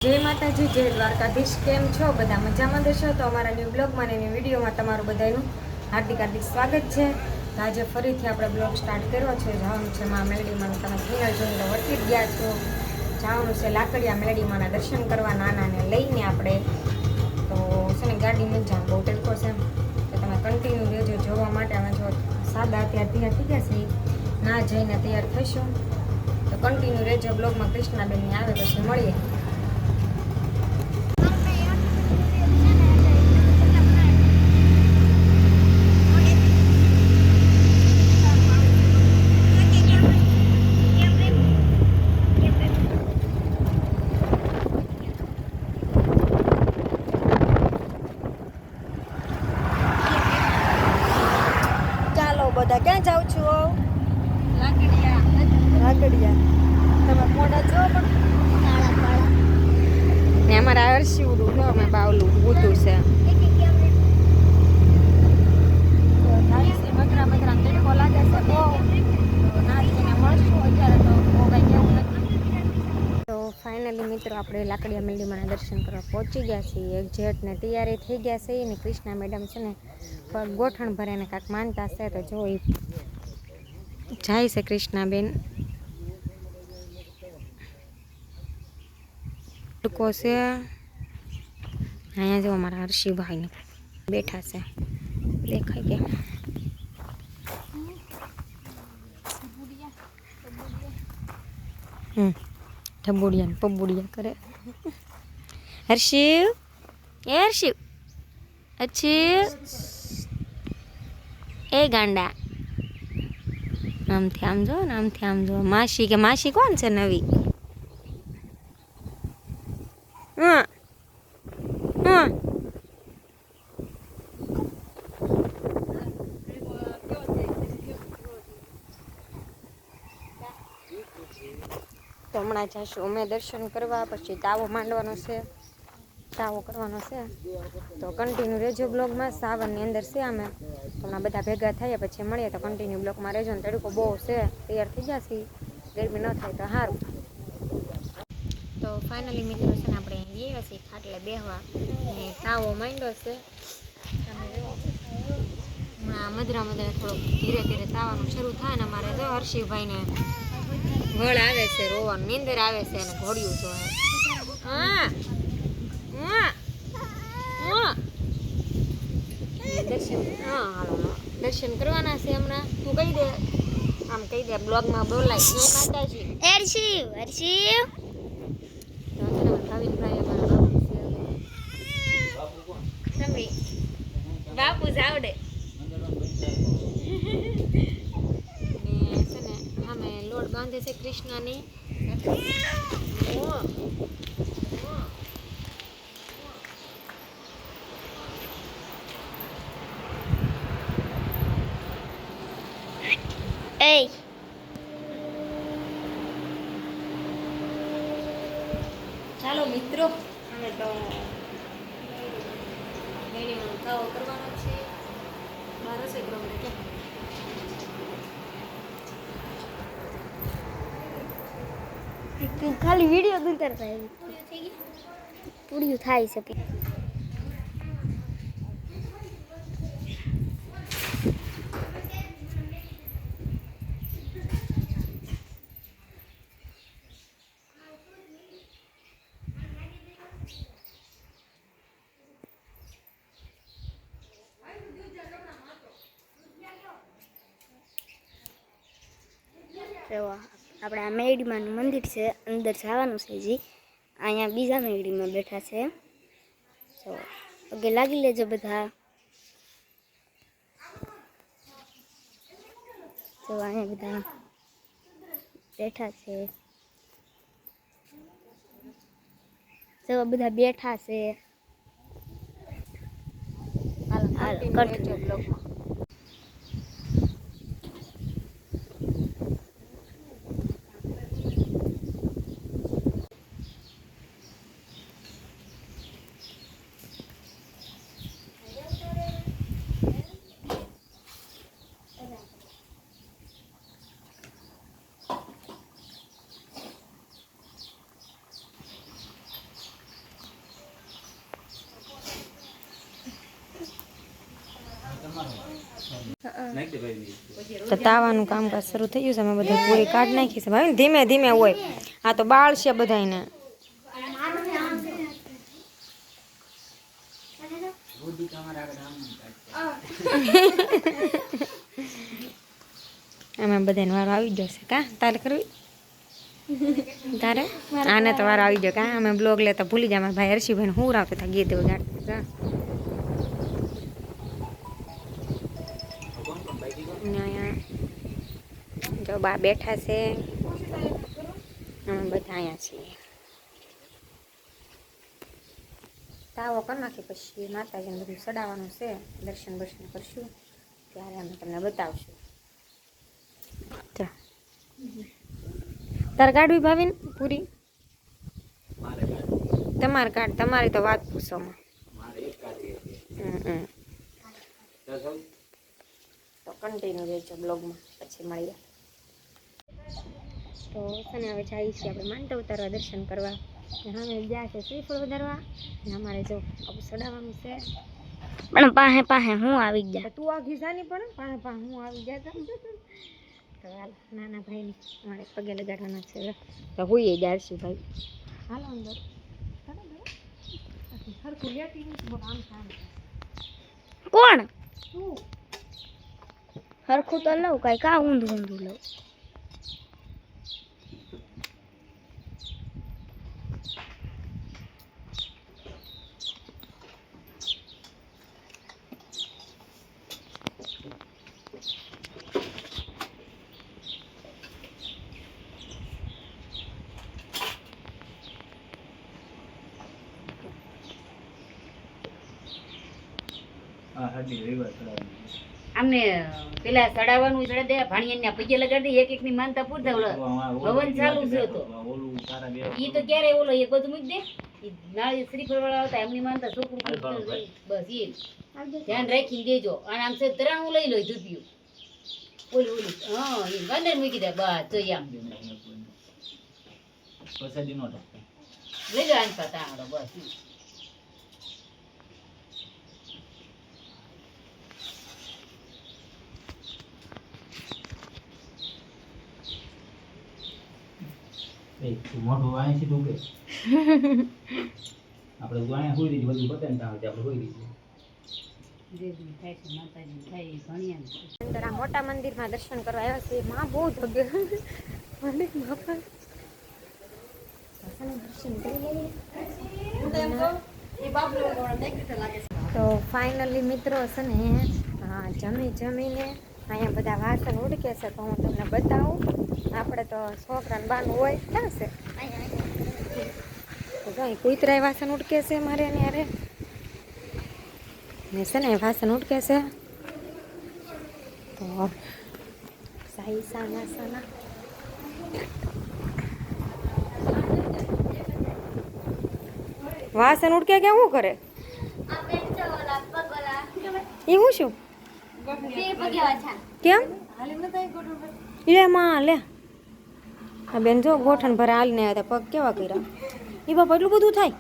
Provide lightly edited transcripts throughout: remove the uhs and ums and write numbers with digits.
જય માતાજી, જય દ્વારકાધીશ। કેમ છો બધા? મજામાં દેશો તો અમારા ન્યૂ બ્લોગમાં અને વિડીયોમાં તમારું બધાનું હાર્દિક હાર્દિક સ્વાગત છે। આજે ફરીથી આપણે બ્લોગ સ્ટાર્ટ કર્યો છે। જવાનું છે મા મેલડીમાં, તમે થિયેટર જોઈને વળતી જ ગયા છો। જવાનું છે લાકડિયા મેલડીમાંના દર્શન કરવા, નાનાને લઈને આપણે તો છે ને ગાડીમાં જ બહુ ટેકો છે તો તમે કન્ટિન્યુ રહેજો જોવા માટે। અમે જો સાદા અત્યારે તૈયાર થઈ ગયા છે, ના જઈને તૈયાર થઈશું તો કન્ટિન્યુ રહેજો બ્લોગમાં। કૃષ્ણાબેનની આવે પછી મળીએ। બધા ક્યાં જાવ છો? લાકડિયા। તમે મોઢા જો પણ ને અમારા હર્ષિવડું જો અમે બાવલું ઊતું છે મધરા મધરા તડકો લાગે છે બહુ, તો નાચીને મળશું અત્યારે તો બહુ કઈ કેવું નથી। તો ફાઇનલી મિત્રો આપણે લાકડિયા મેલડીમાંના દર્શન કરવા પહોંચી ગયા છીએ। એક્ઝેક્ટને તૈયારી થઈ ગયા છે ને કૃષ્ણા મેડમ છે ને પગ ગોઠણ ભરીને કાંઈક માનતા છે તો જોઈ જાય છે કૃષ્ણાબેન। તડકો છે અહીંયા જો અમારા હર્ષિભાઈને બેઠા છે, દેખાય કે ઢબુડિયા ને પબુડિયા કરે। હર્ષિવ, એ હર્ષિવ, હર્ષિવ, એ ગાંડા, આમથી આમ જો ને આમથી આમ જો। માસી કે માસી કોણ છે નવી? તો હમણાં જઈશું અમે દર્શન કરવા, પછી તાવો માંડવાનો છે, તાવો કરવાનો છે તો કન્ટિન્યુ રહેજો બ્લોગમાં। સાવનની અંદર છે અમે તો હમણાં બધા ભેગા થઈએ પછી મળીએ તો કન્ટિન્યુ બ્લોગમાં રહેજો ને। તડકો બહુ છે, તૈયાર થઈ જશે, ગરમી ન થાય તો સારું। તો ફાઇનલી મિત્રો છે ને આપણે ગયા છીએ ખાટલે બેહવા ને તાવો માંડ્યો છે। હમણાં મધરા મધરા થોડોક ધીરે ધીરે તાવાનું શરૂ થાય ને અમારે જો હર્ષિભાઈને વળ આવે છે, રોવાનું નીંદર આવે છે અને ઘોડિયું જોવે। દર્શન દર્શન કરવાના છે હમણાં। તું કહી દે, આમ કહી દે બ્લોગમાં બોલાય જય માતાજી। હર્ષિવ, હર્ષિવ ભાવિનભાઈ અમારા બાપુ છે, બાપુ જ આવડે ને છે ને અમે લોટ બાંધે છે કૃષ્ણની। એ ચાલો મિત્રો અમે તો તાવો કરવાનો છે બાર હશે ગ્રામ કે ખાલી વિડિયો ઉતારતા પૂરી થાય છે। આપણે આ મેરડીમાંનું મંદિર છે, અંદર જવાનું છે જી। અહીંયા બીજા મેરડીમાં બેઠા છે તો પગે લાગી લેજો બધા। તો અહીંયા બધા બેઠા છે, તો બધા બેઠા છે। હાલ કરજો બ્લોગમાં। તો તાવાનું કામકાજ શરૂ થઈ ગયું છે. અમે બધું પૂરી કાઢ નાખી છે ભાઈ. ધીમે ધીમે હોય, આ તો બાળ છે બધાને. અમે બધાને વારો આવી જશે કા તારે કરવી તારે આને તો વારો આવી ગયો કા. અમે બ્લોગ લેતા ભૂલી જાય. ભાઈ હર્ષિભાઈ હું રાખતા હતા ગીત વગાડતા. જો બા બેઠા છે, અમે બધા અહીંયા છીએ. તાવો કરી નાખી પછી માતાજીને બધું ચડાવવાનું છે. દર્શન બર્શન કરશું ત્યારે અમે તમને બતાવશું. તાર કાઢવી ભાવીને પૂરી તમારે કાઢ. તમારી તો વાત પૂછો. તો કન્ટિન્યુ રહેજો બ્લોગમાં, પછી મળીએ. તો છે ને હવે જઈએ છીએ આપણે માનતા ઉતારવા દર્શન કરવા. અમે ગયા છે શ્રીફળ વધારવા. અમારે જો આવું ચડાવવાનું છે. પણ પાહે પાહે હું આવી ગયા. તું આ ઘીસાની પણ પાહે પાહે હું આવી ગયા. તો હાલ નાના ભાઈને અમારે પગે લગાડવાના છે. તો હોઈએ જારશું ભાઈ. હાલો અંદર સરખું લેતી આમ સારું. કોણ હરખું તો લઉં કઈ કા ઊંધું ઊંધું લઉં. અમને પેલા ચડાવવાનું ચડે દે ભાણિયા પગે લગાડી એક એક ની માનતા પૂરતા હવન ચાલુ છે. તો ઈ તો ક્યારે ઓલો એક બધું મૂકી દે. નાળી શ્રીફળ વાળા આવતા એમની માનતા છોકરું બસ એ ધ્યાન રાખીને દેજો. અને આમ છે તરાણું લઈ લો ધૂપ્યું ઓલું ઓલું હા એ વાંદર મૂકી દે બસ જોઈએ આમ લઈ લો આન તાણો બસ. મોટું આય છે તું કે આપણે ગાય હોઈ રહી બધું બતન તા આપણે હોઈ રહી છે. અંદર આ મોટા મંદિરમાં દર્શન કરવા આવ્યા છે. માં બહુ ધગે મંદિર માં પણ દર્શન કરી લઈએ. તો ફાઇનલી મિત્રો છે ને જમીને અહીંયા બધા વાસણ ઉડકે છે. તો હું તમને બતાવું. આપણે તો છોકરાને બાનું હોય ક્યાં છે તો કઈ કૂતરાય વાસણ ઉડકે છે મારે ને અરે ને છે ને વાસણ ઉડકે છે. તો સાઈ સાના સાના વાસણ ઉડકે કે શું કરે એ હું શું કેમ લે માં લે આ બેન જો ગોઠણ ભરા હાલીને આવ્યા હતા. પગ કેવા કર્યા એ બાપા એટલું બધું થાય.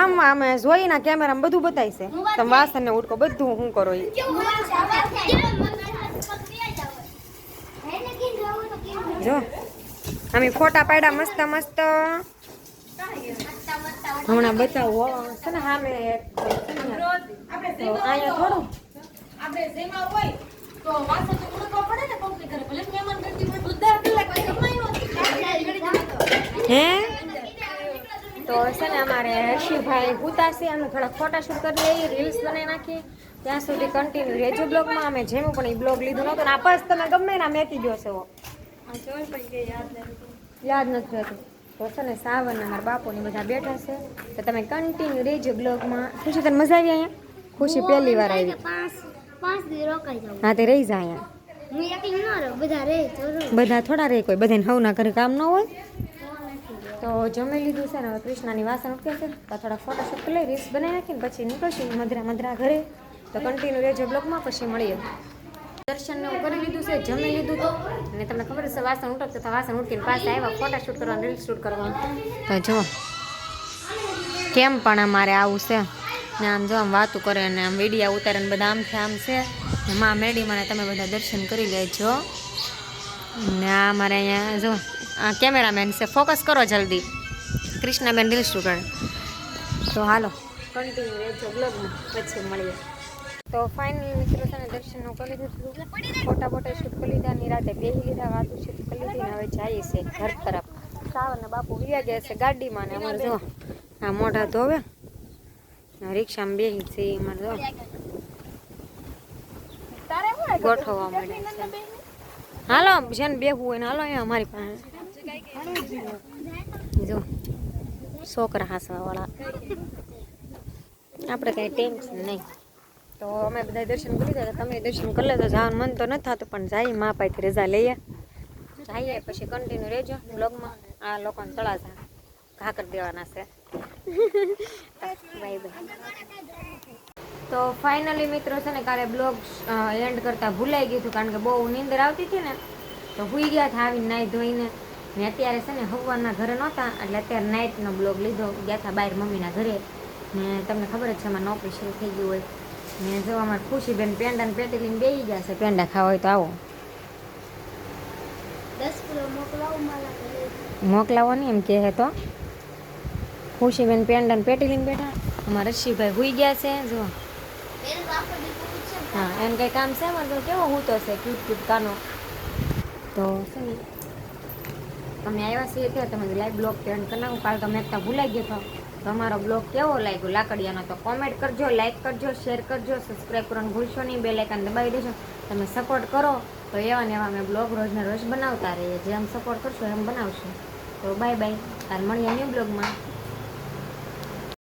આમ અમે જોઈના કેમેરામાં બધું બતાય છે. તમે વાસણ ને ઉડકો બધું શું કરો એ જો અમે ફોટા પાડ્યા મસ્ત મસ્ત. હમણાં બતાવો છે ને સામે અહીંયા થોડું હે તો છે ને અમારે હર્ષિભાઈ ઉતારશે. અમે થોડા ફોટાશૂટ કરી લઈએ, રીલ્સ બનાવી નાખીએ. ત્યાં સુધી કન્ટિન્યુ રહેજો બ્લોગમાં. અમે જેમ પણ એ બ્લોગ લીધું નહોતું ને આ બસ તમે ગમે ના મેકી દો છો યાદ નથી રહેતું. તો છે ને સાવન અમારા બાપુની બધા બેઠા છે. તો તમે કન્ટિન્યુ રહેજો બ્લોગમાં. ખુશી તને મજા આવી અહીંયા? ખુશી પહેલી વાર આવી. હા તે રહી જાય અહીંયા. બધા થોડા રહે કોઈ બધાને હવના ઘરે કામ ન હોય. તો જમી લીધું છે ને હવે કૃષ્ણાની વાસણ ઉઠકે છે. તો થોડા ફોટોશૂટ કરી લઈ, રીલ્સ બનાવી નાખીને પછી નીકળશું મધરા ઘરે. તો કન્ટિન્યુ રહેજો બ્લોગમાં, પછી મળીએ. દર્શન ને કરી લીધું છે, જમી લીધું તો અને તમને ખબર છે વાસણ ઉઠકતો તો વાસણ ઉઠકીને પાસે આવ્યા ફોટોશૂટ કરવાનું, રીલ્સ શૂટ કરવાનું. તો જો કેમ પણ અમારે આવું છે ને આમ જો આમ વાતું કરે ને આમ વિડીયા ઉતારે ને બધા આમથી આમ છે ને માં મેડીમાં તમે બધા દર્શન કરી લેજો. ને આ અમારે અહીંયા જો આ કેમેરામેન છે, ફોકસ કરો જલ્દી. Krishnaben reel shooter. તો હાલો કન્ટિન્યુ રહેજો બ્લોગમાં, પછી મળીએ. તો ફાઇનલી મિત્રો છે ને દર્શન કરી લીધું, ફોટા બોટા શૂટ કરી લીધા, નિરાતે બેસી લીધા, વાતું શૂટ કરી લીધી ને હવે જઈએ છે ઘર તરફ. સાવરના બાપુ વ્યા ગયા છે ગાડીમાં ને અમારે જો આ મોઢા ધોવે રિક્ષામાં બેસી છે અમારે જો ગોઠવવા માંડે છે. હાલો જેને બેહવું હોય ને હાલો અહીંયા અમારી પાસે જો છોકરા હાસવાવાળા, આપણે કાંઈ ટેન્શન નહીં. તો અમે બધા દર્શન કરી દીધા, તમે દર્શન કરી લેજો. જવાનું મન તો નથી થતું પણ જઈએ, મા પાસેથી રજા લઈએ જઈએ, પછી કન્ટિન્યુ રહેજો બ્લોગમાં. આ લોકોને તળાજા ઘા કરી દેવાના છે. Bye bye. તો ફાઇનલી મિત્રો છે ને કાલે બ્લોગ એન્ડ કરતા ભૂલાઈ ગયું હતું, કારણ કે બહુ નીંદર આવતી હતી ને તો સૂઈ ગયા હતા આવીને નાહી ધોઈને. ને અત્યારે છે ને હવારના ઘરે નહોતા એટલે અત્યારે નાઇટનો બ્લોગ લીધો. ગયા હતા બહાર મમ્મીના ઘરે ને તમને ખબર જ છે અમારે નોકરી શરૂ થઈ ગયું હોય. ને જો અમારે ખુશીબેન પેંડા ને પેટી લઈને બેસી ગયા છે, પેંડા ખાવા હોય તો આવો. 10 કિલો મોકલાવો નહીં એમ કહે તો. ખુશીબેન પેંડા ને પેટી લઈને બેઠા. અમારા રશીભાઈ હોઈ ગયા છે જો. હા એને કંઈ કામ છે એમાં તો કેવો હું તો છે ક્યુટ ક્યુટ કાનો. તો છે ને તમે આવ્યા છીએ ત્યાં તમે લાઈવ બ્લોગ એન્ડ કરી નાખું. કાલે તમે એકતા ભૂલાઈ ગયો હતો. તમારો બ્લોગ કેવો લાગ્યો લાકડિયાનો તો કોમેન્ટ કરજો, લાઈક કરજો, શેર કરજો, સબસ્ક્રાઈબ કરવાનું ભૂલશો નહીં, બેલ આઇકન દબાવી દેજો. તમે સપોર્ટ કરો તો એવા ને એવા અમે બ્લોગ રોજને રોજ બનાવતા રહીએ. જેમ સપોર્ટ કરશો એમ બનાવશું. તો બાય બાય, કાલ મળીએ ન્યૂ બ્લોગમાં.